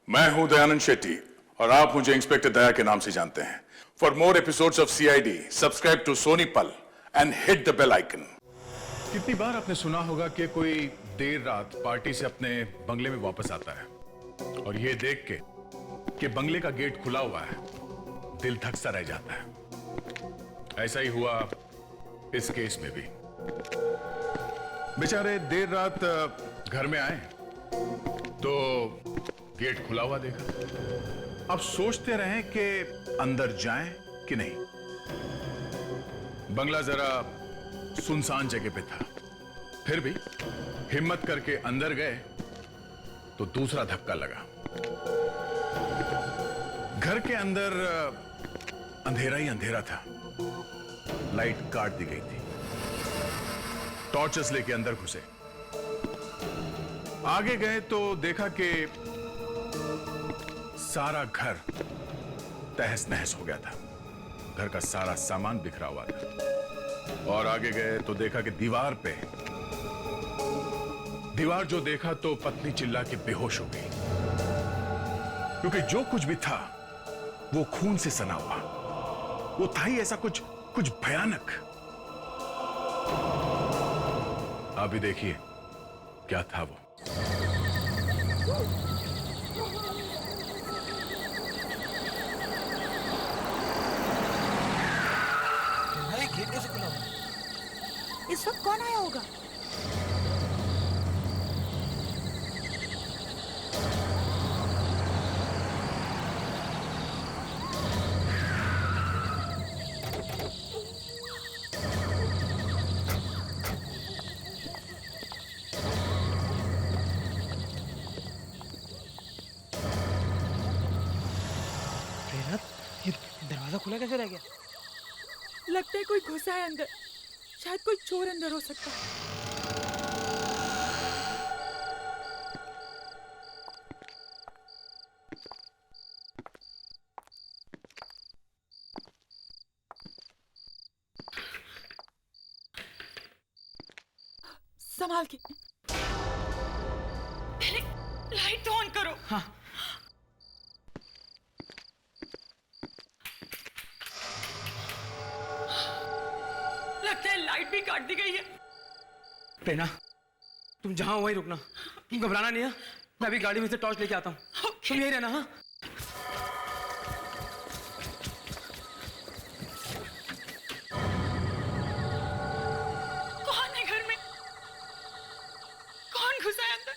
मैं हूं दयानंद शेट्टी और आप मुझे इंस्पेक्टर दया के नाम से जानते हैं। For more episodes of CID subscribe to Sony Pal and hit the bell icon. कितनी बार आपने सुना होगा कि कोई देर रात पार्टी से अपने बंगले में वापस आता है और ये देख के कि बंगले का गेट खुला हुआ है, दिल धकसा रह जाता है। ऐसा ही हुआ इस केस में भी। बेचारे देर रात घर में आए तो गेट खुला हुआ देखा। अब सोचते रहे कि अंदर जाएं कि नहीं। बंगला जरा सुनसान जगह पे था, फिर भी हिम्मत करके अंदर गए तो दूसरा धक्का लगा। घर के अंदर अंधेरा ही अंधेरा था, लाइट काट दी गई थी। टॉर्चेस लेके अंदर घुसे, आगे गए तो देखा कि सारा घर तहस नहस हो गया था। घर का सारा सामान बिखरा हुआ था। और आगे गए तो देखा कि दीवार जो देखा तो पत्नी चिल्ला के बेहोश हो गई, क्योंकि जो कुछ भी था वो खून से सना हुआ। वो था ही ऐसा कुछ भयानक। अभी देखिए क्या था वो। गेट कैसे खुला हुआ? इस वक्त कौन आया होगा? ये दरवाजा खुला कैसे रह गया? लगता है कोई घुसा है अंदर। शायद कोई चोर अंदर हो सकता है। संभाल के। पहले लाइट तो ऑन करो। हाँ। लगता है लाइट भी काट दी गई है। प्रेरणा, तुम जहां हो वहीं रुकना। तुम घबराना नहीं है। मैं अभी गाड़ी में से टॉर्च लेके आता हूँ। तुम यहीं रहना। हाँ, कौन है घर में? कौन घुसा है अंदर?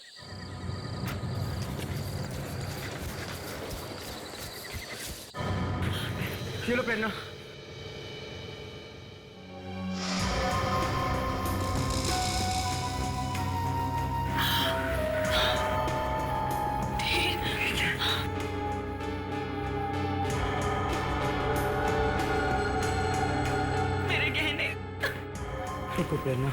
ये लो प्रेरणा। मेरे गहने। रुको प्रेरणा।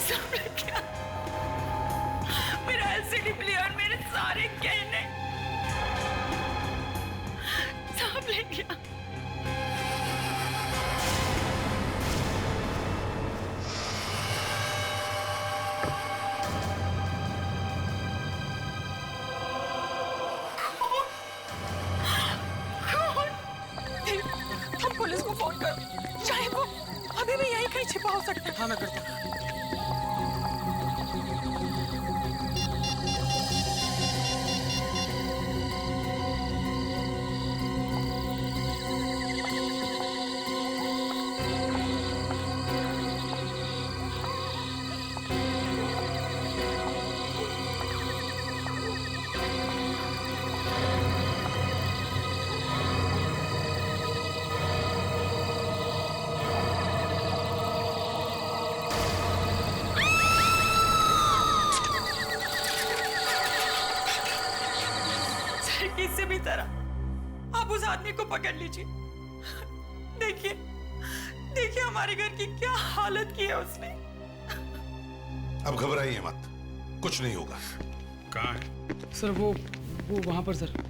सब लग गया। मेरा एलसीडी प्लेयर, मेरे सारे गहने सब ले गया। कौन? हम पुलिस को फोन करो। शायद वो अभी भी यहीं कहीं छिपा हो सकता है। हाँ, मैं करता हूँ। हमारी तरह। आप उस आदमी को पकड़ लीजिए। देखिए देखिए हमारे घर की क्या हालत की है उसने। अब घबराइए मत, कुछ नहीं होगा। कहाँ है? सर वो वहां पर सर।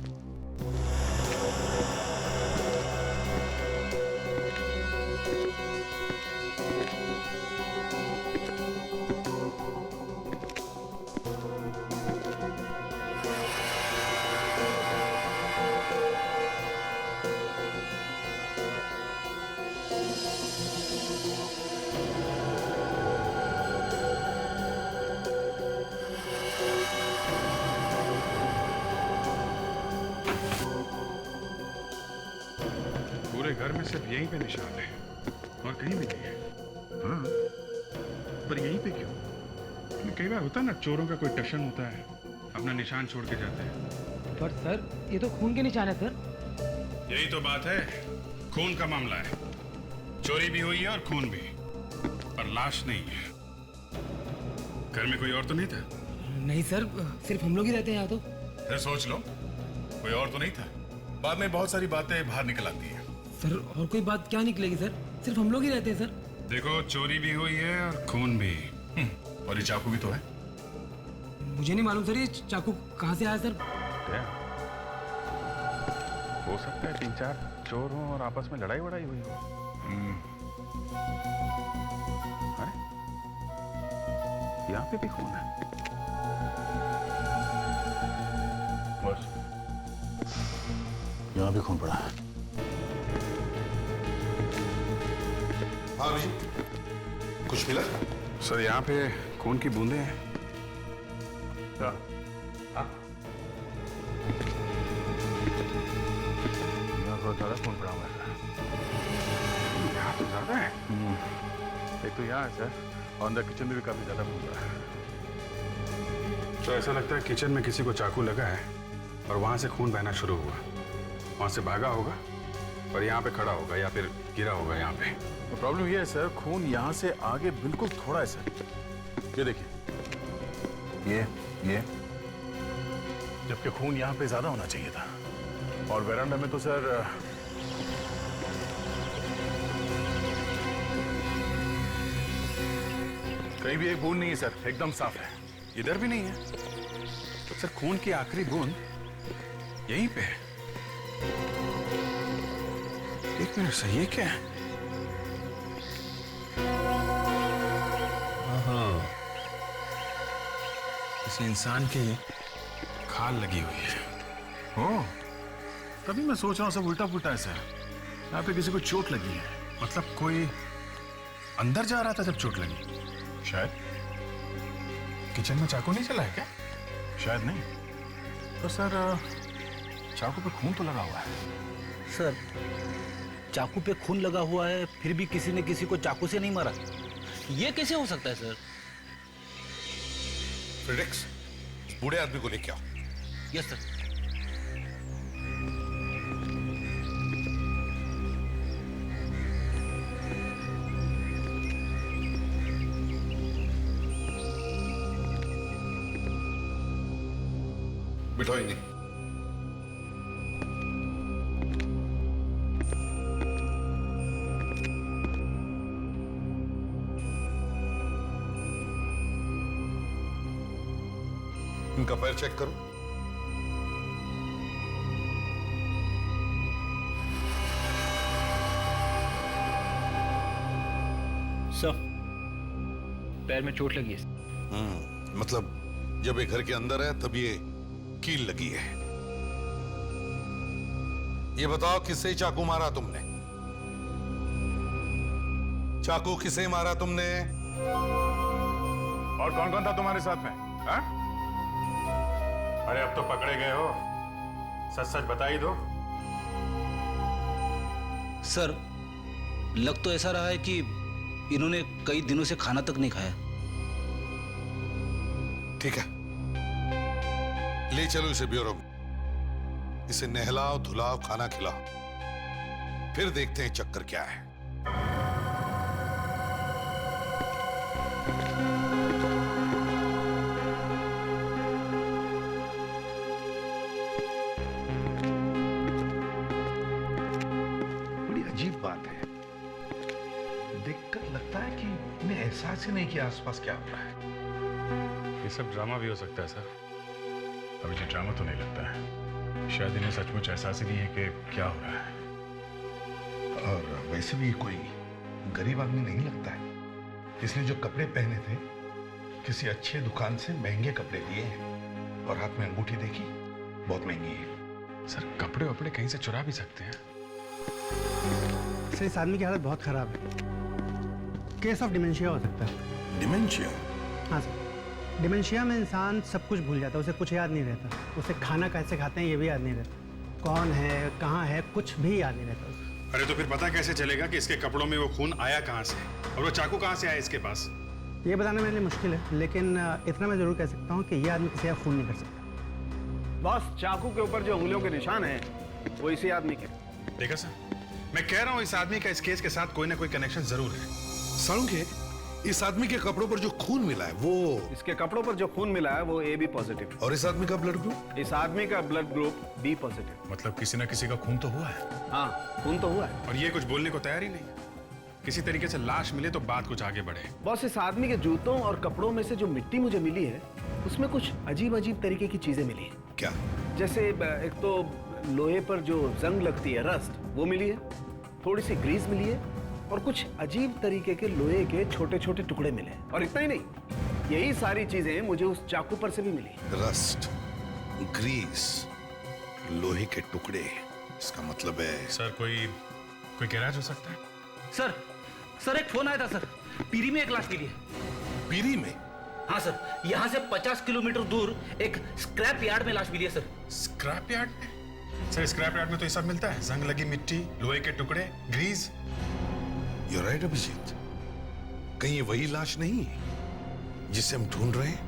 पूरे घर में सिर्फ यहीं पे निशान है और कहीं भी नहीं है। हाँ, पर यहीं पे क्यों? कई बार होता है ना, चोरों का कोई टशन होता है, अपना निशान छोड़ के जाते हैं। पर सर ये तो खून के निशान है सर। यही तो बात है, खून का मामला है। चोरी भी हुई है और खून भी, पर लाश नहीं है। घर में कोई और तो नहीं था? नहीं सर, सिर्फ हम लोग ही रहते हैं यहाँ तो। फिर सोच लो, कोई और तो नहीं था। बाद में बहुत सारी बातें बाहर निकल आती हैं। सर और कोई बात क्या निकलेगी सर, सिर्फ हम लोग ही रहते हैं सर। देखो, चोरी भी हुई है और खून भी। और ये चाकू भी तो है। मुझे नहीं मालूम सर ये चाकू कहाँ से आया सर। क्या? हो सकता है 3-4 चोर हों और आपस में लड़ाई वड़ाई हुई हो। अरे, यहाँ पे भी खून है। बस यहाँ भी खून पड़ा है। हाँ जी, कुछ मिला? सर यहाँ पे खून की बूंदें हैं। क्या? यहाँ थोड़ा ज्यादा खून पड़ा हुआ है। यहाँ तो ज्यादा है। एक तो यहाँ है सर, और अंदर किचन में भी काफी ज्यादा खून पड़ा है। तो ऐसा लगता है किचन में किसी को चाकू लगा है और वहां से खून बहना शुरू हुआ। वहां से भागा होगा और यहाँ पे खड़ा होगा या फिर गिरा होगा यहाँ पे। तो प्रॉब्लम ये है सर, खून यहाँ से आगे बिल्कुल थोड़ा है सर। ये देखिए, ये जबकि खून यहाँ पे ज्यादा होना चाहिए था। और वेरांडा में तो सर कहीं भी एक बूंद नहीं है सर, एकदम साफ है। इधर भी नहीं है। तो सर खून की आखिरी बूंद यहीं पे है। एक मिनट सर, ये क्या है? किसी इंसान की खाल लगी हुई है। ओह, तभी मैं सोच रहा हूँ सब उल्टा पुल्टा है सर। यहाँ पे किसी को चोट लगी है, मतलब कोई अंदर जा रहा था जब चोट लगी। शायद किचन में चाकू नहीं चला है क्या? शायद नहीं। तो सर चाकू पे खून तो लगा हुआ है। सर, चाकू पे खून लगा हुआ है, फिर भी किसी ने किसी को चाकू से नहीं मारा। ये कैसे हो सकता है सर? फ्रेडेक्स, बूढ़े आदमी को लेके आओ। Yes sir. बिठाओ इन्हें। इनका पैर चेक करो। सर, पैर में चोट लगी है। मतलब जब ये घर के अंदर है तब ये कील लगी है। ये बताओ किससे चाकू मारा तुमने? चाकू किसे मारा तुमने? और कौन कौन था तुम्हारे साथ में? हा? अरे अब तो पकड़े गए हो, सच सच बता ही दो। सर, लग तो ऐसा रहा है कि इन्होंने कई दिनों से खाना तक नहीं खाया। ठीक है, ले चलो इसे ब्यूरो में। इसे नहलाओ, धुलाओ, खाना खिलाओ, फिर देखते हैं चक्कर क्या है। देखकर लगता है कि इन्हें एहसास ही नहीं किया आसपास क्या हो रहा है। ये सब ड्रामा भी हो सकता है सर। अभी ये ड्रामा तो नहीं लगता है, शायद इन्हें सचमुच एहसास ही नहीं है कि क्या हो रहा है। और वैसे भी कोई गरीब आदमी नहीं लगता है। इसने जो कपड़े पहने थे किसी अच्छे दुकान से महंगे कपड़े लिए हैं, और हाथ में अंगूठी देखी, बहुत महंगी है। सर कपड़े वपड़े कहीं से चुरा भी सकते हैं। सर इस आदमी की हालत बहुत खराब है। केस ऑफ डिमेंशिया हो सकता है। डिमेंशिया? हाँ सर, डिमेंशिया में इंसान सब कुछ भूल जाता है, उसे कुछ याद नहीं रहता। उसे खाना कैसे खाते हैं ये भी याद नहीं रहता, कौन है कहाँ है कुछ भी याद नहीं रहता उसे। अरे तो फिर पता कैसे चलेगा कि इसके कपड़ों में वो खून आया कहाँ से और वो चाकू कहाँ से आया इसके पास? ये बताना मेरे लिए मुश्किल है, लेकिन इतना मैं जरूर कह सकता हूँ कि ये आदमी किसी का खून नहीं कर सकता। बॉस, चाकू के ऊपर जो उंगलियों के निशान हैं वो इसी आदमी के। देखा सर, मैं कह रहा हूँ इस आदमी का इस केस के साथ कोई ना कोई कनेक्शन जरूर है। साळुंखे, इस आदमी के कपड़ों पर जो खून मिला है वो, इसके कपड़ों पर जो खून मिला है वो AB पॉजिटिव, और इस आदमी का ब्लड ग्रुप? इस आदमी का ब्लड ग्रुप B पॉजिटिव। मतलब किसी ना किसी का खून तो हुआ है। हाँ, खून तो हुआ है। और ये कुछ बोलने को तैयार ही नहीं। किसी तरीके से लाश मिले तो बात कुछ आगे बढ़े। बॉस, इस आदमी के जूतों और कपड़ों में से जो मिट्टी मुझे मिली है उसमें कुछ अजीब अजीब तरीके की चीजें मिली हैं। क्या? जैसे एक तो लोहे पर जो जंग लगती है, रस्ट, वो मिली है, थोड़ी सी ग्रीस मिली है, और कुछ अजीब तरीके के लोहे के छोटे छोटे टुकड़े मिले। और इतना ही नहीं, यही सारी चीजें मुझे उस चाकू पर से भी मिली। रस्ट, ग्रीस, लोहे के टुकड़े, इसका मतलब है सर कोई गैराज हो सकता है। सर एक फोन आया था सर, पीरी में एक लाश मिली है। पीरी में? हाँ सर, यहाँ से 50 किलोमीटर दूर एक स्क्रैप यार्ड में लाश मिली है सर। स्क्रैप यार्ड में? सर स्क्रैप यार्ड में तो ये सब मिलता है, जंग लगी मिट्टी, लोहे के टुकड़े, ग्रीस। You're right, Abhijit. कहीं ये वही लाश नहीं है जिसे हम ढूंढ रहे हैं?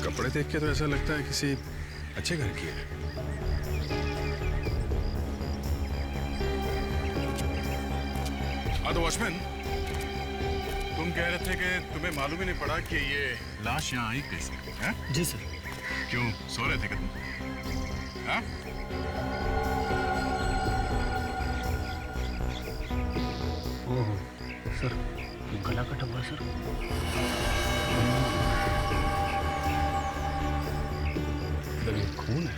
कपड़े देख के तो ऐसा लगता है किसी अच्छे घर की है। हाँ तो वॉचमैन, तुम कह रहे थे कि तुम्हें मालूम ही नहीं पड़ा कि ये लाश यहाँ आई कैसे? हैं? जी सर। क्यों सो रहे थे कि तुम? हाँ? ओह सर, गला कटा हुआ सर। मतलब ये खून है?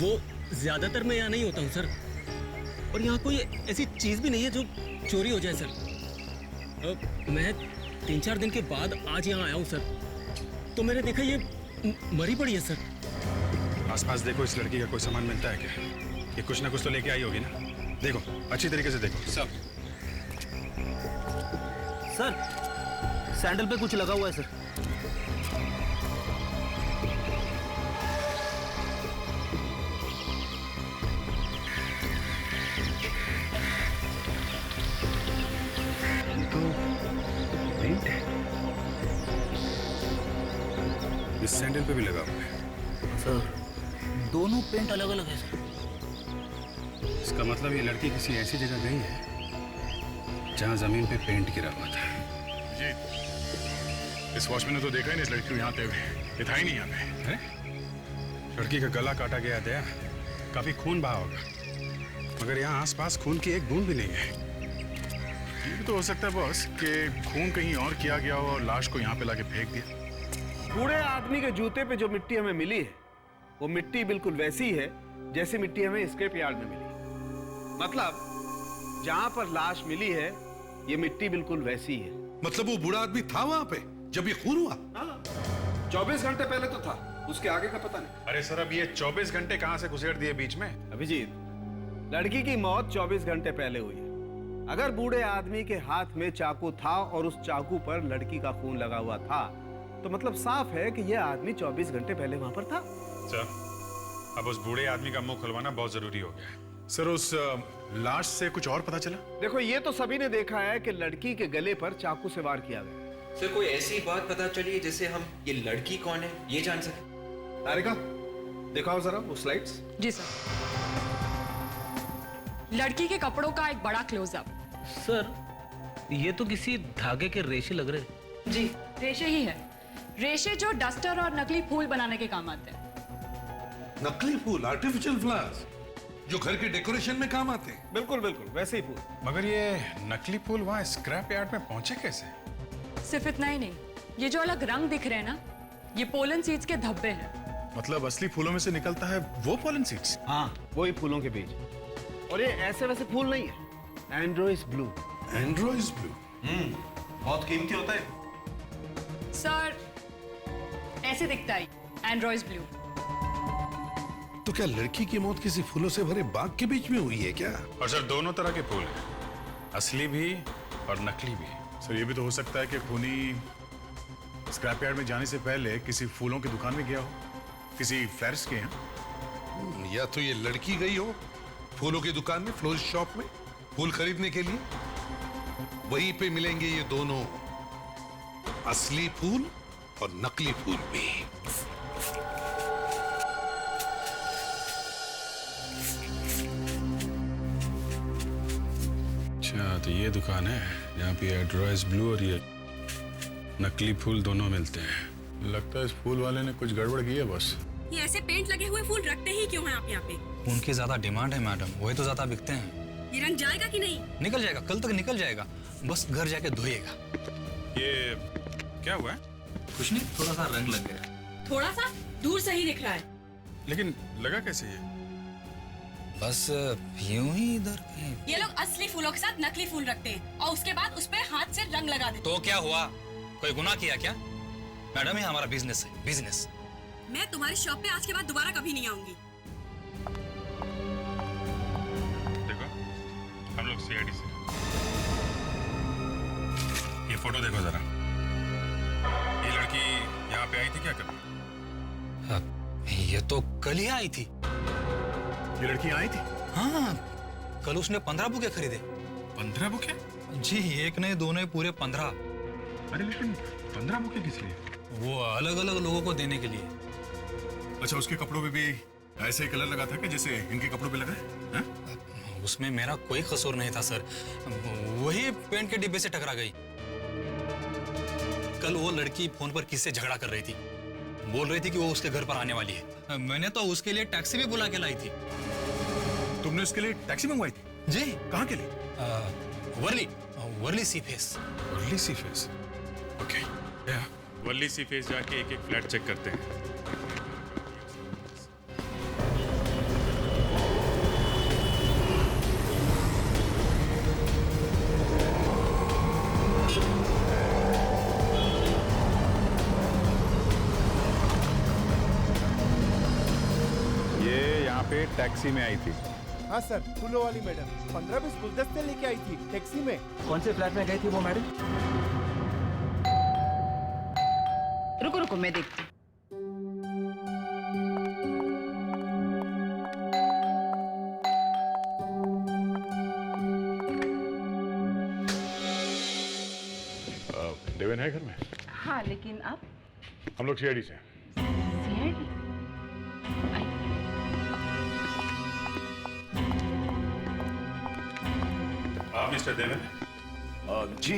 वो ज्यादातर मैं यहाँ नहीं होता हूँ सर, और यहाँ कोई ऐसी चीज भी नहीं है जो चोरी हो जाए सर। मैं 3-4 दिन के बाद आज यहाँ आया हूँ सर, तो मैंने देखा ये मरी पड़ी है सर। आसपास देखो, इस लड़की का कोई सामान मिलता है क्या? ये कुछ ना कुछ तो लेके आई होगी ना। देखो, अच्छी तरीके से देखो सब। सर सैंडल पे कुछ लगा हुआ है सर। इस सैंडल पे भी लगा हुआ है। सर दोनों पेंट अलग अलग है सर। इसका मतलब ये लड़की किसी ऐसी जगह गई है जहां जमीन पे पेंट गिरा हुआ था। जी, इस वॉचमैन ने तो देखा ही नहीं इस लड़की को यहाँ पे, ये था ही नहीं यहाँ पे। है? लड़की का गला काटा गया दया, काफी खून बहा होगा, मगर यहाँ आसपास खून की एक बूंद भी नहीं है। ये भी तो हो सकता है बॉस कि खून कहीं और किया गया हो और लाश को यहाँ पे लाके फेंक दिया। बूढ़े आदमी के जूते पे जो मिट्टी हमें मिली है वो मिट्टी बिल्कुल वैसी है जैसी मिट्टी हमें स्क्रैप यार्ड में मिली। मतलब जहां पर लाश मिली है ये मिट्टी बिल्कुल वैसी है। मतलब वो बूढ़ा आदमी था वहां पे जब ये खून हुआ? 24 घंटे पहले तो था, उसके आगे का पता नहीं। अरे सर, अब ये 24 घंटे कहां से घुसेड़ दिए बीच में? अभिजीत, लड़की की मौत 24 घंटे पहले हुई है। अगर बूढ़े आदमी के हाथ में चाकू था और उस चाकू पर लड़की का खून लगा हुआ था तो मतलब साफ है कि यह आदमी 24 घंटे पहले वहां पर था। सर, अब उस बूढ़े आदमी का मुंह खुलवाना बहुत जरूरी हो गया। सर उस लाश से कुछ और पता चला? देखो, ये तो सभी ने देखा है कि लड़की के गले पर चाकू से वार किया गया। सर कोई ऐसी बात पता चली जिससे हम ये लड़की कौन है ये जान सके? तारिका, दिखाओ जरा वो स्लाइड्स। जी सर। लड़की के कपड़ों का एक बड़ा क्लोजअप। सर ये तो किसी धागे के रेशे लग रहे। जी रेशे ही है। रेशे जो डस्टर और नकली फूल बनाने के काम आते हैं। नकली फूल, आर्टिफिशियल फ्लावर्स, जो घर के डेकोरेशन में काम आते हैं। बिल्कुल बिल्कुल वैसे ही फूल। मगर ये नकली फूल वहां स्क्रैप यार्ड में पहुंचे कैसे? सिर्फ इतना ही नहीं, ये जो अलग रंग दिख रहे हैं ना, ये पोलन सीड्स के धब्बे हैं। मतलब असली फूलों में से निकलता है वो पोलन सीड्स? हाँ, वही फूलों के बीज। और ये ऐसे वैसे फूल नहीं है, एंड्रोइस ब्लू। एंड्रोइस ब्लू, बहुत कीमती होता है। सर ऐसे दिखता है एंड्रोइस ब्लू। तो क्या लड़की की मौत किसी फूलों से भरे बाग के बीच में हुई है क्या? और सर दोनों तरह के फूल हैं, असली भी और नकली भी। सर ये भी तो हो सकता है कि खूनी स्क्रैप यार्ड में जाने से पहले किसी फूलों की दुकान में गया हो, किसी फ्लैरिस्ट के यहाँ। या तो ये लड़की गई हो फूलों की दुकान में, फ्लोरिस्ट शॉप में फूल खरीदने के लिए। वहीं पे मिलेंगे ये दोनों, असली फूल और नकली फूल भी। अच्छा तो ये दुकान है जहाँ पे एंड्रोइस ब्लू और ये नकली फूल दोनों मिलते हैं। लगता है इस फूल वाले ने कुछ गड़बड़ की है बस। ये ऐसे पेंट लगे हुए फूल रखते ही क्यों हैं आप यहाँ पे? उनकी ज्यादा डिमांड है मैडम, वही तो ज्यादा बिकते हैं। ये रंग जाएगा कि नहीं? निकल जाएगा, कल तक निकल जाएगा, बस घर जाके धोइएगा। ये क्या हुआ है? कुछ नहीं, थोड़ा सा रंग लग गया। थोड़ा सा दूर से ही दिख रहा है। लेकिन लगा कैसे ये? बस यूं ही इधर कहीं। ये लोग असली फूलों के साथ नकली फूल रखते हैं और उसके बाद उस पे हाथ से रंग लगा देते। तो क्या हुआ, कोई गुनाह किया क्या? मैडम ये हमारा बिजनेस है, बिजनेस। मैं तुम्हारी शॉप पे आज के बाद दोबारा कभी नहीं आऊंगी। देखो हम लोग सीआईडी से। ये फोटो देखो जरा। ये लड़की यहाँ पे आई थी क्या कभी? ये तो कल ही आई थी। ये लड़की आई थी? हाँ, कल उसने 15 बुके खरीदे। 15 बुके? जी, एक नहीं दो नहीं, पूरे 15। अरे लेकिन 15 बुके किस लिए? वो अलग अलग लोगों को देने के लिए। अच्छा उसके कपड़ों पे भी ऐसे ही कलर लगा था कि जैसे इनके कपड़ों पे लगा है? उसमें मेरा कोई कसूर नहीं था सर, वही पेंट के डिब्बे से टकरा गई। कल वो लड़की फोन पर किससे झगड़ा कर रही थी, बोल रही थी कि वो उसके घर पर आने वाली है। मैंने तो उसके लिए टैक्सी भी बुला के लाई थी। तुमने उसके लिए टैक्सी मंगवाई थी? जी। कहाँ के लिए? वर्ली सी फेस। वर्ली सी फेस, ओके। वर्ली सी फेस जाके एक एक फ्लैट चेक करते हैं। ये यहाँ पे टैक्सी में आई थी। हाँ सर, फूलों वाली मैडम 15-20 गुलदस्ते लेके आई थी टैक्सी में। कौन से फ्लैट में गई थी वो मैडम? रुको रुको मैं देखती। देवेन है घर में? हाँ लेकिन आप हम लोग सीआईडी से। सीआईडी? आप मिस्टर देवेन? जी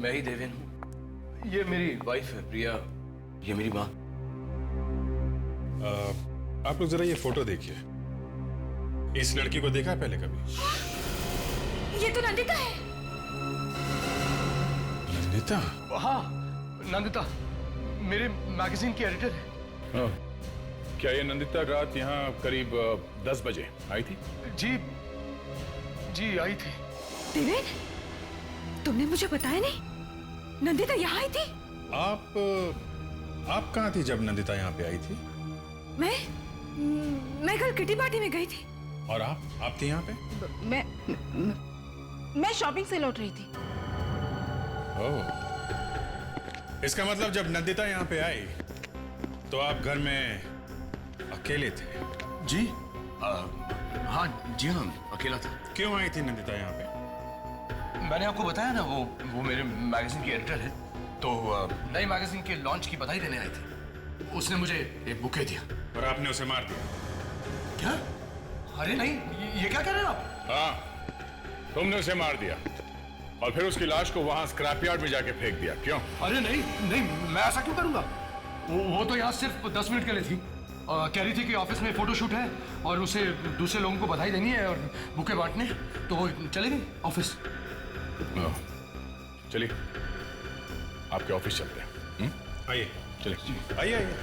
मैं ही देवेन हूँ। ये मेरी वाइफ है प्रिया, ये मेरी माँ। आप लोग जरा ये फोटो देखिए। इस लड़की को देखा है पहले कभी? ये तो नंदिता है। नंदिता? हाँ नंदिता, मेरे मैगजीन की एडिटर है। क्या ये नंदिता रात यहाँ करीब 10 बजे आई थी? जी आई थी। देवेन, तुमने मुझे बताया नहीं? नंदिता यहाँ आई थी? आप कहाँ थी जब नंदिता यहाँ पे आई थी? मैं कल किटी पार्टी में गई थी। और आप थी यहाँ पे? मैं शॉपिंग से लौट रही थी। ओह, इसका मतलब जब नंदिता यहाँ पे आई तो आप घर में अकेले थे? जी हाँ जी हाँ अकेला था। क्यों आई थी नंदिता यहाँ पे? मैंने आपको बताया ना, वो मेरे मैगजीन की एडिटर है। तो नई मैगजीन के लॉन्च की बधाई देने आए थे। उसने मुझे एक बुके दिया। और आपने उसे मार दिया? क्या? अरे नहीं, ये क्या कह रहे हो आप? हाँ, तुमने उसे मार दिया और फिर उसकी लाश को वहां स्क्रैप यार्ड में जाके फेंक दिया। क्यों? अरे नहीं नहीं, मैं ऐसा क्यों करूंगा? वो तो यहाँ सिर्फ 10 मिनट के लिए थी। कह रही थी कि ऑफिस में फोटोशूट है और उसे दूसरे लोगों को बधाई देनी है और बुके बांटने, तो वो चली गई ऑफिस। चलिए आपके ऑफिस चलते हैं। आइए, चलिए आइए आइए।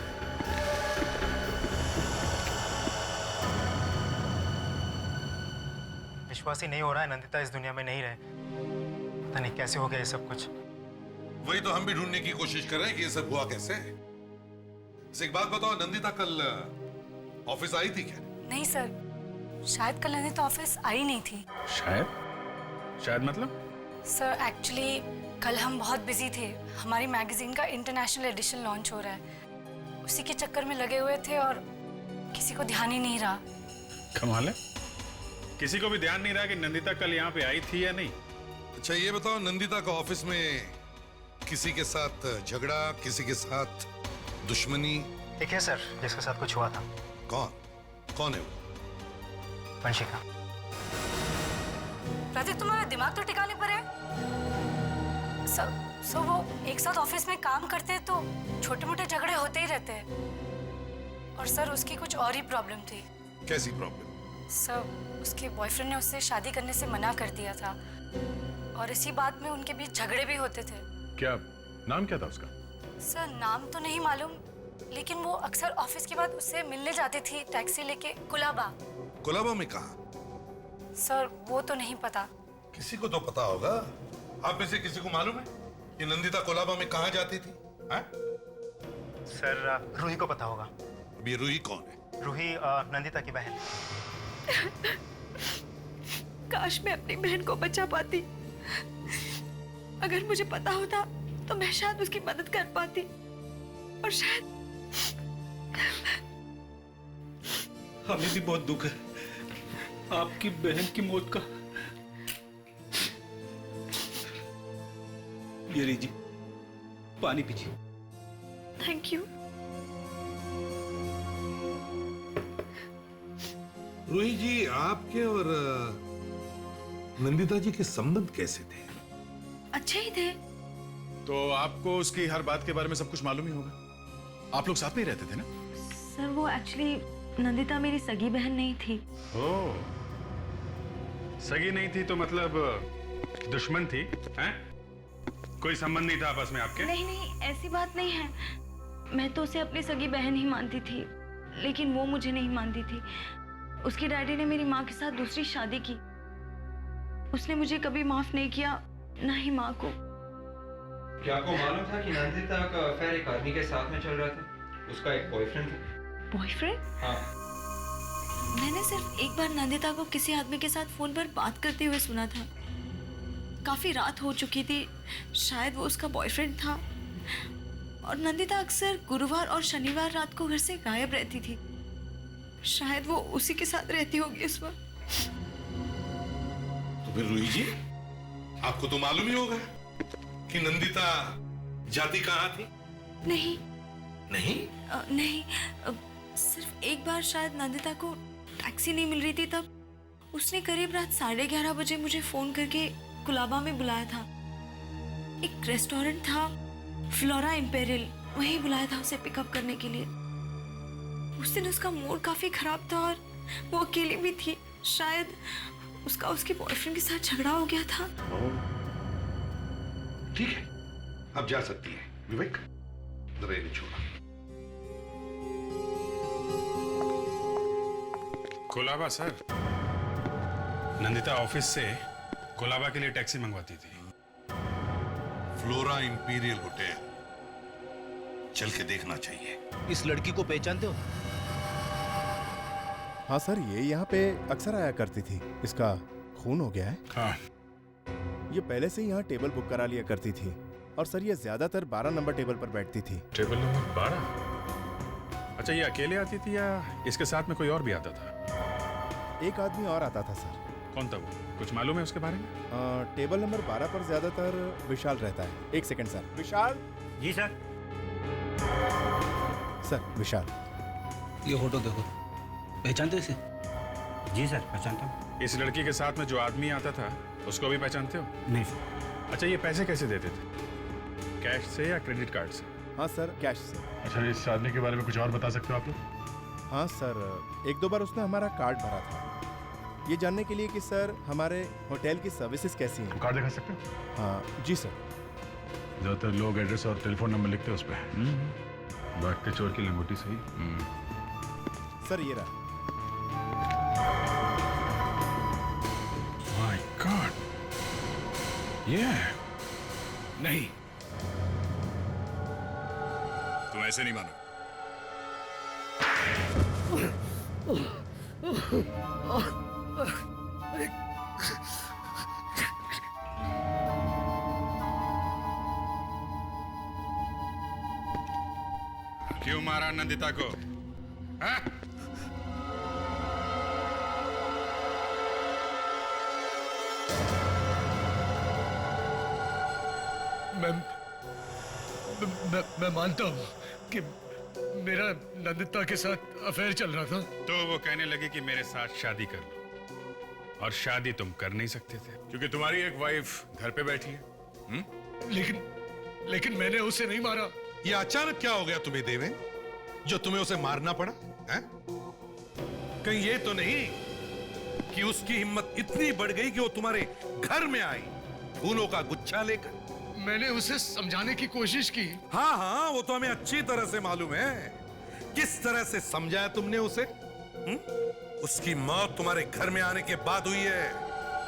विश्वास ही नहीं हो रहा है नंदिता इस दुनिया में नहीं रहे। पता नहीं कैसे हो गया ये सब कुछ। वही तो हम भी ढूंढने की कोशिश कर रहे हैं कि ये सब हुआ कैसे। एक बात बताओ, नंदिता कल ऑफिस आई थी क्या? नहीं सर, शायद कल नंदिता ऑफिस आई नहीं थी। शायद मतलब? सर एक्चुअली कल हम बहुत बिजी थे। हमारी मैगजीन का इंटरनेशनल एडिशन लॉन्च हो रहा है, उसी के चक्कर में लगे हुए थे और किसी को ध्यान ही नहीं रहा। कमाल है, किसी को भी ध्यान नहीं रहा कि नंदिता कल यहाँ पे आई थी या नहीं। अच्छा ये बताओ, नंदिता का ऑफिस में किसी के साथ झगड़ा, किसी के साथ दुश्मनी? एक है सर जिसके साथ कुछ हुआ था। कौन है वो? वंशिका। प्रतीक, तुम्हारा दिमाग तो ठिकाने पर है। सो वो एक साथ ऑफिस में काम करते हैं तो छोटे मोटे झगड़े होते ही रहते हैं। और सर उसकी कुछ और ही प्रॉब्लम थी। कैसी प्रॉब्लम? सर उसके बॉयफ्रेंड ने उससे शादी करने से मना कर दिया था और इसी बात में उनके बीच झगड़े भी होते थे। क्या नाम क्या था उसका? सर नाम तो नहीं मालूम, लेकिन वो अक्सर ऑफिस के बाद उससे मिलने जाती थी टैक्सी लेके कुलाबा। कुलाबा में कहाँ? सर वो तो नहीं पता। किसी को तो पता होगा। आप में से किसी को मालूम है कि नंदिता कोलाबा में कहाँ जाती थी? सर रूही को पता होगा। अब ये रूही कौन है? रूही नंदिता की बहन। काश मैं अपनी बहन को बचा पाती। अगर मुझे पता होता तो मैं शायद उसकी मदद कर पाती और शायद। हमें भी बहुत दुख है आपकी बहन की मौत का। ये लीजिए, पानी पीजिए। Thank you. रूही जी, आपके और नंदिता जी के संबंध कैसे थे? अच्छे ही थे। तो आपको उसकी हर बात के बारे में सब कुछ मालूम ही होगा। आप लोग साथ में ही रहते थे ना? सर वो एक्चुअली नंदिता मेरी सगी बहन नहीं थी। ओह, सगी नहीं थी तो मतलब दुश्मन थी? हैं? कोई संबंध नहीं था आपस में आपके? नहीं नहीं, ऐसी बात नहीं है। मैं तो उसे अपनी सगी बहन ही मानती थी, लेकिन वो मुझे नहीं मानती थी। उसके डैडी ने मेरी माँ के साथ दूसरी शादी की। उसने मुझे कभी माफ नहीं किया, ना ही माँ को। क्या आपको मालूम था कि नंदिता का अफेयर एक आदमी के साथ में चल रहा था? उसका एक बॉयफ्रेंड था। बॉयफ्रेंड? हाँ। मैंने सिर्फ एक बार नंदिता को किसी आदमी के साथ फोन पर बात करते हुए सुना था। काफी रात हो चुकी थी, शायद वो उसका बॉयफ्रेंड था। और नंदिता अक्सर गुरुवार और शनिवार रात को घर से गायब रहती थी। शायद वो उसी के साथ रहती होगी उस वक्त। तो फिर रूही जी, आपको तो मालूम ही होगा कि नंदिता जाती कहाँ थी? नहीं नहीं? नहीं, सिर्फ एक बार शायद नंदिता को टैक्सी नहीं मिल रही थी, तब उसने करीब रात 11:30 बजे मुझे फोन करके कुलाबा में बुलाया था। एक रेस्टोरेंट था, फ्लोरा इंपेरियल, वहीं बुलाया था उसे पिकअप करने के लिए। उस दिन उसका मूड काफी खराब था और वो अकेली भी थी। शायद उसका उसके बॉयफ्रेंड के साथ झगड़ा हो गया था। ठीक है, अब जा सकती है। विवेक, जरा इन्हें छोड़ा। कोलाबा सर, नंदिता ऑफिस से कोलाबा के लिए टैक्सी मंगवाती थी। फ्लोरा इंपीरियल होटल, चल के देखना चाहिए। इस लड़की को पहचानते हो? हाँ सर, ये यहाँ पे अक्सर आया करती थी। इसका खून हो गया है। हाँ। ये पहले से यहाँ टेबल बुक करा लिया करती थी और सर ये ज्यादातर 12 नंबर टेबल पर बैठती थी। Table number 12? अच्छा, ये अकेले आती थी या इसके साथ में कोई और भी आता था? एक आदमी और आता था सर। कौन था वो? कुछ मालूम है उसके बारे में? टेबल नंबर 12 पर ज्यादातर विशाल रहता है। एक सेकंड सर। विशाल। जी सर। सर विशाल। ये फोटो देखो, पहचानते हो इसे? जी सर, पहचानता हूँ। इस लड़की के साथ में जो आदमी आता था उसको भी पहचानते हो? नहीं सर। अच्छा, ये पैसे कैसे देते थे? कैश से या क्रेडिट कार्ड से? हाँ सर, कैश से। अच्छा, इस आदमी के बारे में कुछ और बता सकते हो आप लोग? हाँ सर, 1-2 बार उसने हमारा कार्ड भरा था, ये जानने के लिए कि सर हमारे होटल की सर्विसेज कैसी हैं। कार्ड दिखा सकते हो? हाँ जी सर। ज़्यादातर लोग एड्रेस और टेलीफोन नंबर लिखते हैं उस पर। भागते चोर की लंगोटी सही। सर ये रहा। माय गॉड, ये नहीं, तुम ऐसे नहीं मानो। क्यों मारा नंदिता को? हाँ? मैं मानता हूँ कि मेरा नंदिता के साथ अफेयर चल रहा था। तो वो कहने लगी कि मेरे साथ शादी कर लो, और शादी तुम कर नहीं सकते थे क्योंकि तुम्हारी एक वाइफ घर पे बैठी है। लेकिन मैंने उसे नहीं मारा। ये अचानक क्या हो गया तुम्हें देवें, जो तुम्हें उसे मारना पड़ा है? कहीं ये तो नहीं कि उसकी हिम्मत इतनी बढ़ गई कि वो तुम्हारे घर में आई फूलों का गुच्छा लेकर? मैंने उसे समझाने की कोशिश की। हाँ हाँ, वो तो हमें अच्छी तरह से मालूम है। किस तरह से समझाया तुमने उसे? उसकी मौत तुम्हारे घर में आने के बाद हुई है,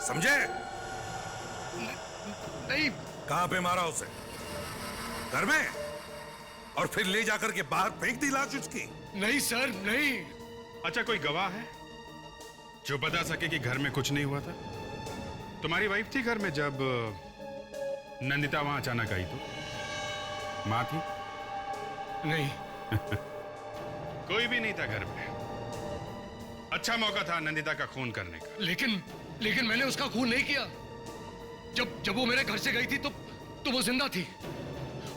समझे? नहीं। कहां पे मारा उसे? घर में? और फिर ले जाकर के बाहर फेंक दी लाश उसकी? नहीं सर, नहीं। अच्छा, कोई गवाह है जो बता सके कि घर में कुछ नहीं हुआ था? तुम्हारी वाइफ थी घर में जब नंदिता वहां अचानक आई? तो मां थी? नहीं। कोई भी नहीं था घर में। अच्छा मौका था नंदिता का खून करने का। लेकिन मैंने उसका खून नहीं किया। जब वो मेरे घर से गई थी तो वो जिंदा थी,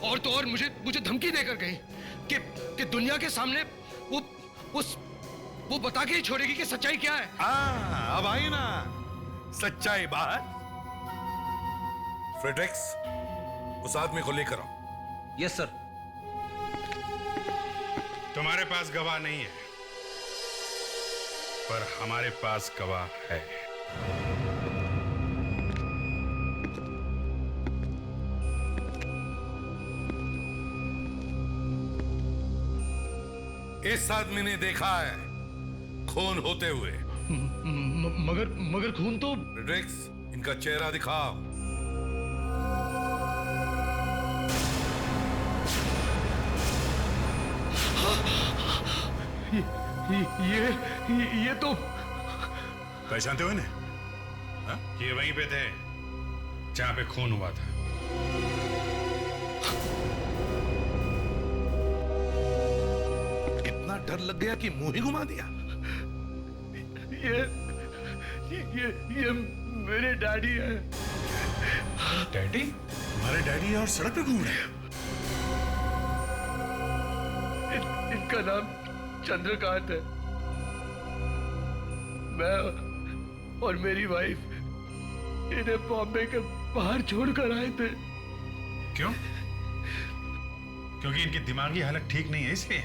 और तो और मुझे धमकी देकर गई कि दुनिया के सामने वो बता के ही छोड़ेगी कि सच्चाई क्या है। अब आई ना सच्चाई बात। फ्रेडरिक्स, उस आदमी को लेकर आओ। Yes sir. तुम्हारे पास गवाह नहीं है, पर हमारे पास गवाह है। इस आदमी ने देखा है खून होते हुए। मगर खून तो। फ्रेडरिक्स, इनका चेहरा दिखाओ। ये तो। पहचानते हो इन्हें? ये वहीं पे थे जहां पे खून हुआ था। इतना डर लग गया कि मुंह ही घुमा दिया। ये मेरे डैडी है। डैडी? तुम्हारे डैडी है और सड़क पे घूम रहे हैं? इनका नाम चंद्रकांत है। मैं और मेरी वाइफ इन्हें बॉम्बे के बाहर छोड़कर आए थे। क्यों? क्योंकि इनकी दिमागी हालत ठीक नहीं है, इसलिए?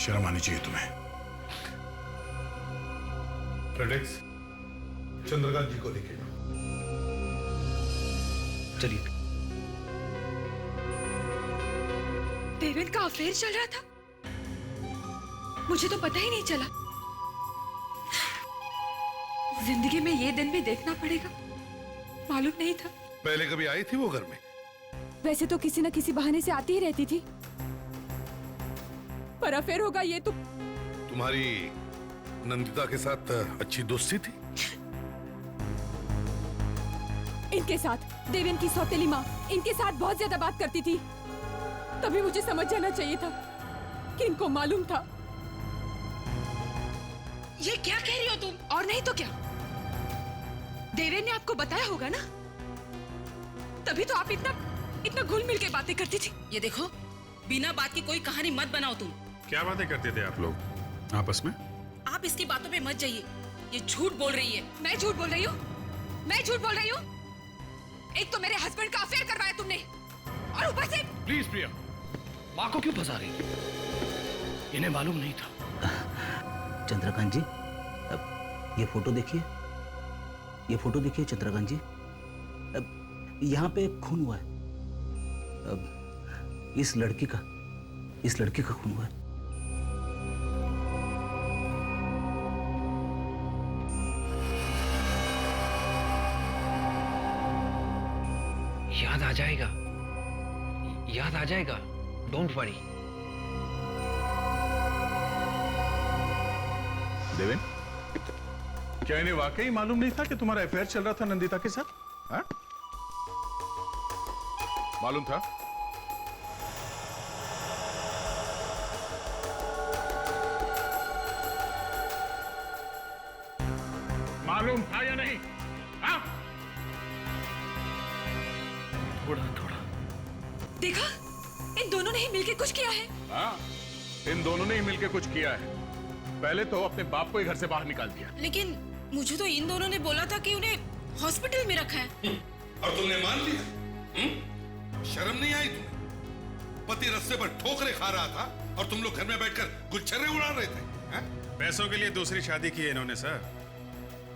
शर्म आनी चाहिए तुम्हें। फ्रेडरिक्स, चंद्रकांत जी को लेके चलिए। देवेन का अफेयर चल रहा था, मुझे तो पता ही नहीं चला। जिंदगी में ये दिन भी देखना पड़ेगा, मालूम नहीं था। पहले कभी आई थी वो घर में? वैसे तो किसी न किसी बहाने से आती ही रहती थी, पर अफेयर होगा ये तो। तुम्हारी नंदिता के साथ अच्छी दोस्ती थी? इनके साथ, देवेन की सौतेली माँ इनके साथ बहुत ज्यादा बात करती थी। तभी मुझे समझ जाना चाहिए था कि इनको मालूम था। ये क्या कह रही हो तुम? और नहीं तो क्या, देवेन ने आपको बताया होगा ना, तभी तो आप इतना घुल मिल के बातें करती थी। ये देखो, बिना बात की कोई कहानी मत बनाओ तुम। क्या बातें करते थे आप लोग आपस में? आप इसकी बातों पे मत जाइए, ये झूठ बोल रही है। मैं झूठ बोल रही हूँ? मैं झूठ बोल रही हूँ? एक तो मेरे हस्बैंड का अफेयर करवाया तुमने, और ऊपर से प्लीज प्रिया, माँ को क्यों फंसा रही? इन्हें मालूम नहीं था। चंद्रकांत जी, अब ये फोटो देखिए, ये फोटो देखिए चंद्रकांत जी, अब यहाँ पे खून हुआ है। अब इस लड़की का खून हुआ है। याद आ जाएगा, डोंट वरी। देवेन, क्या इन्हें वाकई मालूम नहीं था कि तुम्हारा अफेयर चल रहा था नंदिता के साथ? हाँ? मालूम था? मालूम था या नहीं? हाँ? थोड़ा देखा, इन दोनों ने ही मिलके कुछ किया है। हाँ, इन दोनों ने ही मिलके कुछ किया है। पहले तो अपने बाप को ही घर से बाहर निकाल दिया। लेकिन मुझे तो इन दोनों ने बोला था कि उन्हें हॉस्पिटल में रखा है। और तुमने मान लिया? शर्म नहीं आई तुम्हें? पति रास्ते पर ठोकरे खा रहा था और तुम लोग घर में बैठकर गुच्छर्रे उड़ा रहे थे। पैसों के लिए दूसरी शादी की है इन्होंने सर,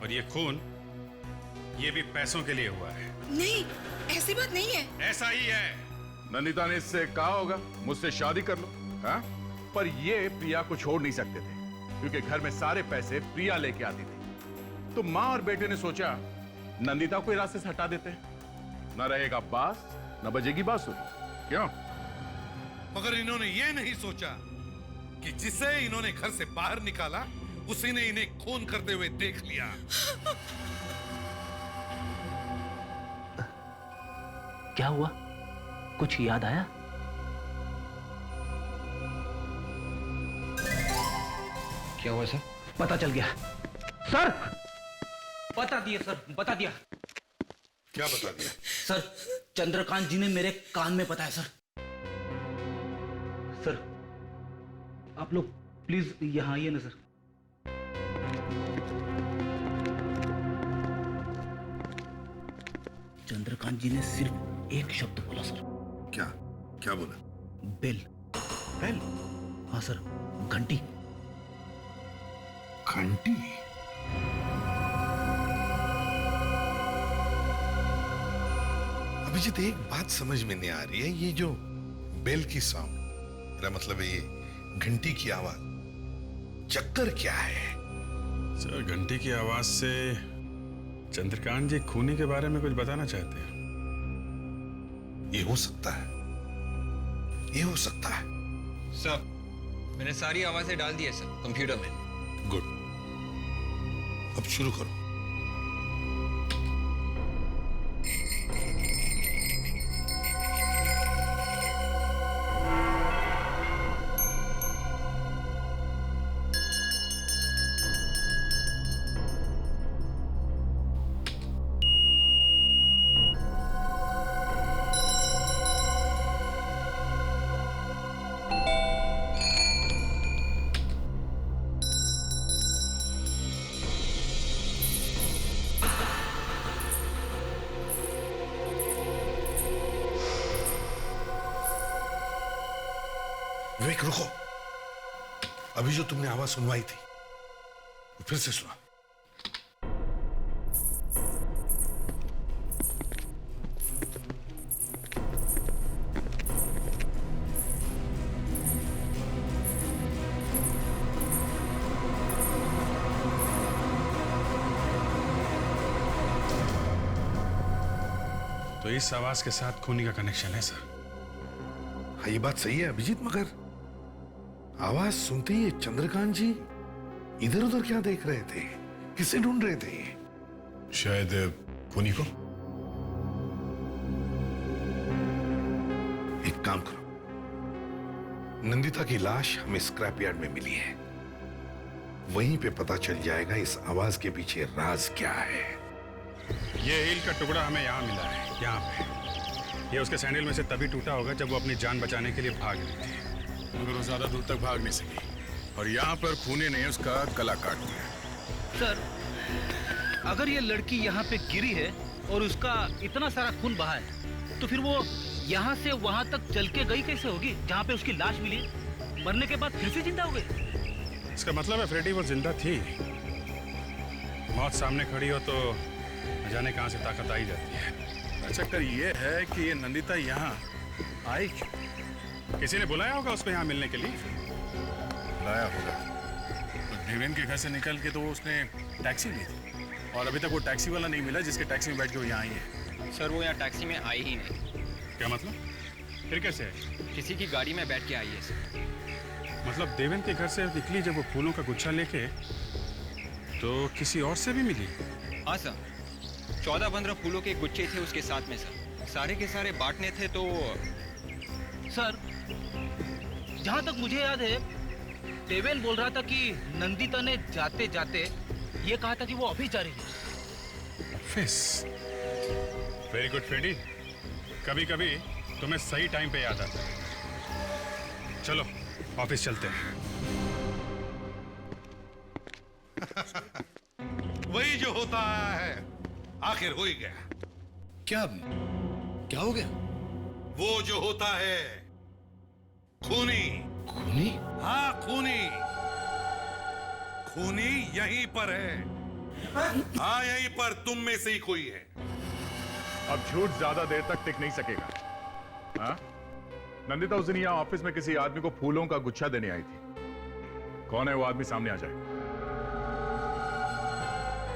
और ये खून, ये भी पैसों के लिए हुआ है। नहीं, ऐसी बात नहीं है। ऐसा ही है। नंदिता ने इससे कहा होगा मुझसे शादी कर लो, हाँ? पर ये प्रिया को छोड़ नहीं सकते थे, क्योंकि घर में सारे पैसे प्रिया लेके आती थी। तो माँ और बेटे ने सोचा नंदिता को रास्ते से हटा देते हैं, न रहेगा बास न बजेगी बांसुरी। क्यों? मगर इन्होंने ये नहीं सोचा कि जिसे इन्होंने घर से बाहर निकाला उसी ने इन्हें खून करते हुए देख लिया। क्या हुआ? कुछ याद आया? क्या हुआ सर? पता चल गया सर, बता दिया सर, बता दिया। क्या बता दिया? सर, चंद्रकांत जी ने मेरे कान में बताया सर। सर, आप लोग प्लीज यहां आइए ना सर। चंद्रकांत जी ने सिर्फ एक शब्द बोला सर। क्या बोला? बेल। बेल? हाँ सर, घंटी। घंटी? अभिजीत, एक बात समझ में नहीं आ रही है, ये जो बेल की साउंड, मेरा मतलब है ये घंटी की आवाज, चक्कर क्या है? सर, घंटी की आवाज से चंद्रकांत जी खूनी के बारे में कुछ बताना चाहते हैं। ये हो सकता है, ये हो सकता है। सर, मैंने सारी आवाजें डाल दी है सर कंप्यूटर में। गुड, अब शुरू करो। विवेक, रुको। अभी जो तुमने आवाज सुनवाई थी वो फिर से सुना। तो इस आवाज के साथ खूनी का कनेक्शन है सर। हाँ, ये बात सही है अभिजीत, मगर आवाज सुनते ही चंद्रकांत जी इधर उधर क्या देख रहे थे? किसे ढूंढ रहे थे? शायद खूनी को। एक काम करो, नंदिता की लाश हमें स्क्रैप यार्ड में मिली है। वहीं पे पता चल जाएगा इस आवाज के पीछे राज क्या है। ये हील का टुकड़ा हमें यहाँ मिला है, यहाँ पे। ये उसके सैंडल में से तभी टूटा होगा जब वो अपनी जान बचाने के लिए भाग रही थी, मगर वो ज्यादा दूर तक भाग नहीं सकी और यहाँ पर खूनी ने उसका गला काट दिया। सर, अगर ये लड़की यहाँ पे गिरी है और उसका इतना सारा खून बहा है, तो फिर वो यहाँ से वहाँ तक चल के गई कैसे होगी जहाँ पे उसकी लाश मिली? मरने के बाद फिर से जिंदा हो गई? इसका मतलब है फ्रेडी वो जिंदा थी। मौत सामने खड़ी हो तो न जाने कहाँ से ताकत आई जाती है। चक्कर ये है कि ये नंदिता यहाँ आई क्यों? किसी ने बुलाया होगा उसको यहाँ मिलने के लिए। लाया होगा तो देवेन के घर से निकल के तो वो उसने टैक्सी ली थी और अभी तक वो टैक्सी वाला नहीं मिला जिसके टैक्सी में बैठ के वो यहाँ आई है। सर वो यहाँ टैक्सी में आई ही नहीं। क्या मतलब? फिर कैसे आई? किसी की गाड़ी में बैठ के आई है सर। मतलब देवेन के घर से निकली जब वो फूलों का गुच्छा लेके, तो किसी और से भी मिली? हाँ सर, 14-15 फूलों के गुच्छे थे उसके साथ में सर। सारे के सारे बांटने थे तो। सर, जहाँ तक मुझे याद है, देवेन बोल रहा था कि नंदिता ने जाते जाते ये कहा था कि वो ऑफिस जा रही है। ऑफिस? वेरी गुड फ्रेडी, कभी कभी तुम्हें सही टाइम पे याद आता है। चलो ऑफिस चलते हैं। वही जो होता है आखिर हो ही गया। क्या क्या हो गया? वो जो होता है खूनी। खूनी? हाँ खूनी। खूनी यहीं पर है। हाँ यहीं पर तुम में से ही कोई है। अब झूठ ज्यादा देर तक टिक नहीं सकेगा। हाँ? नंदिता उस दिन यहाँ ऑफिस में किसी आदमी को फूलों का गुच्छा देने आई थी। कौन है वो आदमी? सामने आ जाए।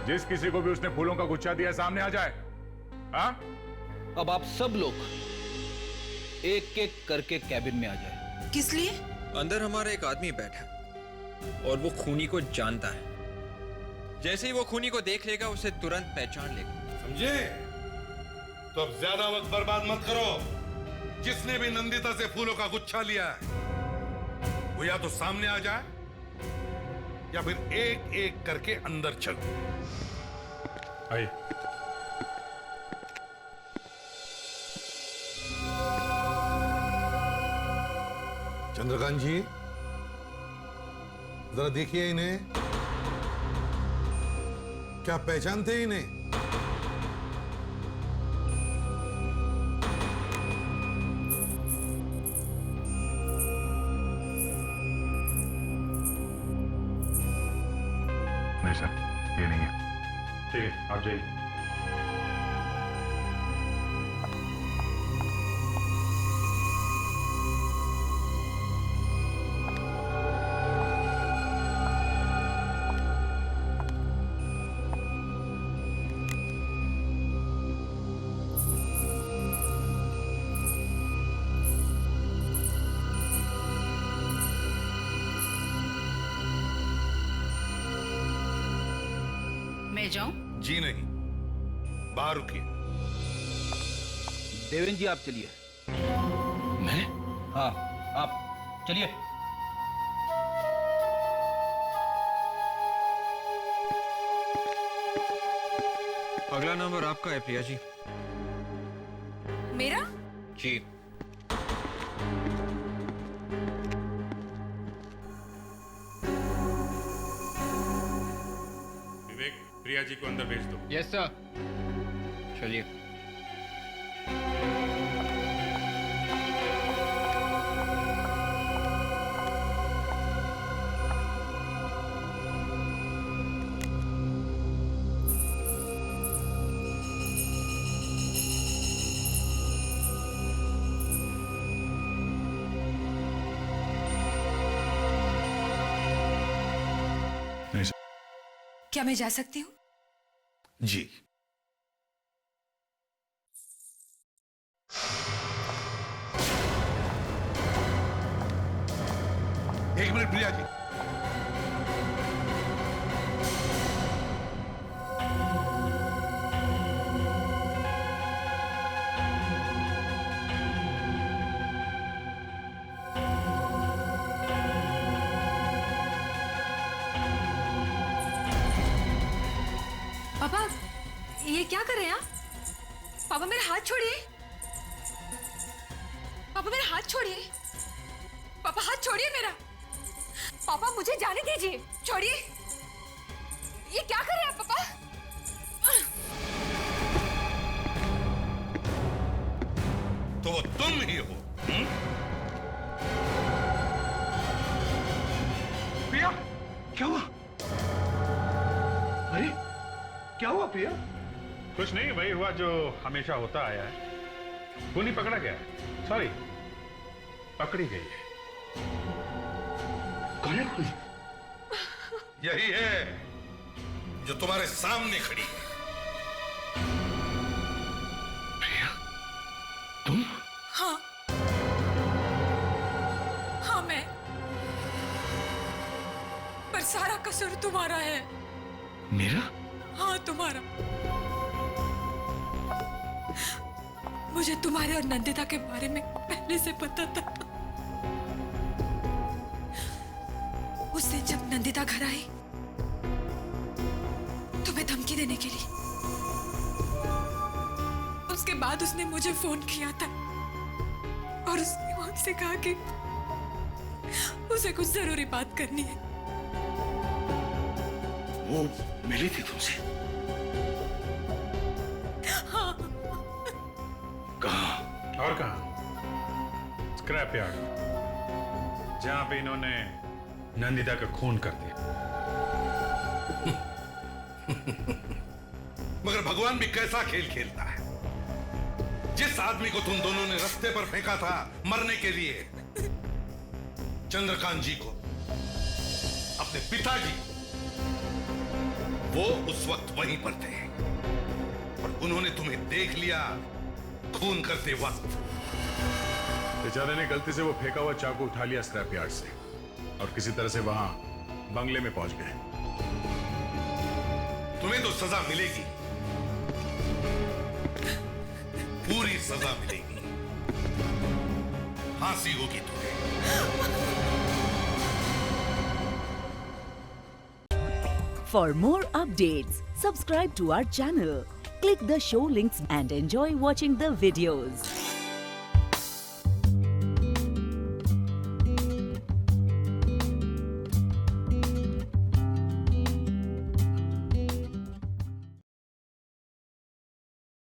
जिस किसी को भी उसने फूलों का गुच्छा दिया सामने आ जाए। हाँ? अब आप सब लोग एक एक करके कैबिन में आ जाए। किस लिए? अंदर हमारा एक आदमी बैठा है और वो खूनी को जानता है। जैसे ही वो खूनी को देख लेगा उसे तुरंत पहचान लेगा। समझे? तो अब ज्यादा वक्त बर्बाद मत करो। जिसने भी नंदिता से फूलों का गुच्छा लिया है वो या तो सामने आ जाए या फिर एक एक करके अंदर चलो। आइए। चंद्रकांत जी, जरा देखिए इन्हें। क्या पहचानते इन्हें? नहीं सर, ये नहीं है। ठीक है, आप जाइए। मैं जाऊं? जी नहीं, बाहर रुकिए। देवेन जी आप चलिए। मैं? हाँ, आप चलिए। अगला नंबर आपका है प्रिया जी। मेरा? जी। विवेक, प्रिया जी को अंदर भेज दो। Yes sir. चलिए। क्या मैं जा सकती हूँ? जी। एक मिनट प्रिया जी। पापा ये क्या कर रहे हैं आप? पापा मेरा हाथ छोड़िए। पापा मेरा हाथ छोड़िए। पापा हाथ छोड़िए मेरा। पापा मुझे जाने दीजिए, छोड़िए। ये क्या कर रहे हैं आप पापा? तो वो तुम ही हो? प्रिया, क्या हुआ? अरे क्या हुआ प्रिया? कुछ नहीं, वही हुआ जो हमेशा होता आया है। खूनी पकड़ा गया है, सॉरी पकड़ी गई है। कौन है खूनी? यही है जो तुम्हारे सामने खड़ी है। प्रिया, तुम? हाँ हाँ मैं, पर सारा कसूर तुम्हारा है। मेरा? हाँ तुम्हारा। मुझे तुम्हारे और नंदिता के बारे में पहले से पता था। उस दिन जब नंदिता घर आई तुम्हें धमकी देने के लिए, उसके बाद उसने मुझे फोन किया था और उसने वहां से कहा कि उसे कुछ जरूरी बात करनी है। वो मिली थी तुमसे? हाँ। कहाँ? और कहाँ? स्क्रैप यार्ड, जहां पे इन्होंने नंदिता का खून कर दिया। मगर भगवान भी कैसा खेल खेलता है। जिस आदमी को तुम दोनों ने रास्ते पर फेंका था मरने के लिए, चंद्रकांत जी को, अपने पिताजी, वो उस वक्त वहीं पर थे और उन्होंने तुम्हें देख लिया खून करते वक्त। बेचारे ने गलती से वो फेंका हुआ चाकू उठा लिया स्क्रैप यार्ड से और किसी तरह से वहां बंगले में पहुंच गए। तुम्हें तो सजा मिलेगी, पूरी सजा मिलेगी। फांसी होगी तुम्हें। For more updates, subscribe to our channel, click the show links and enjoy watching the videos.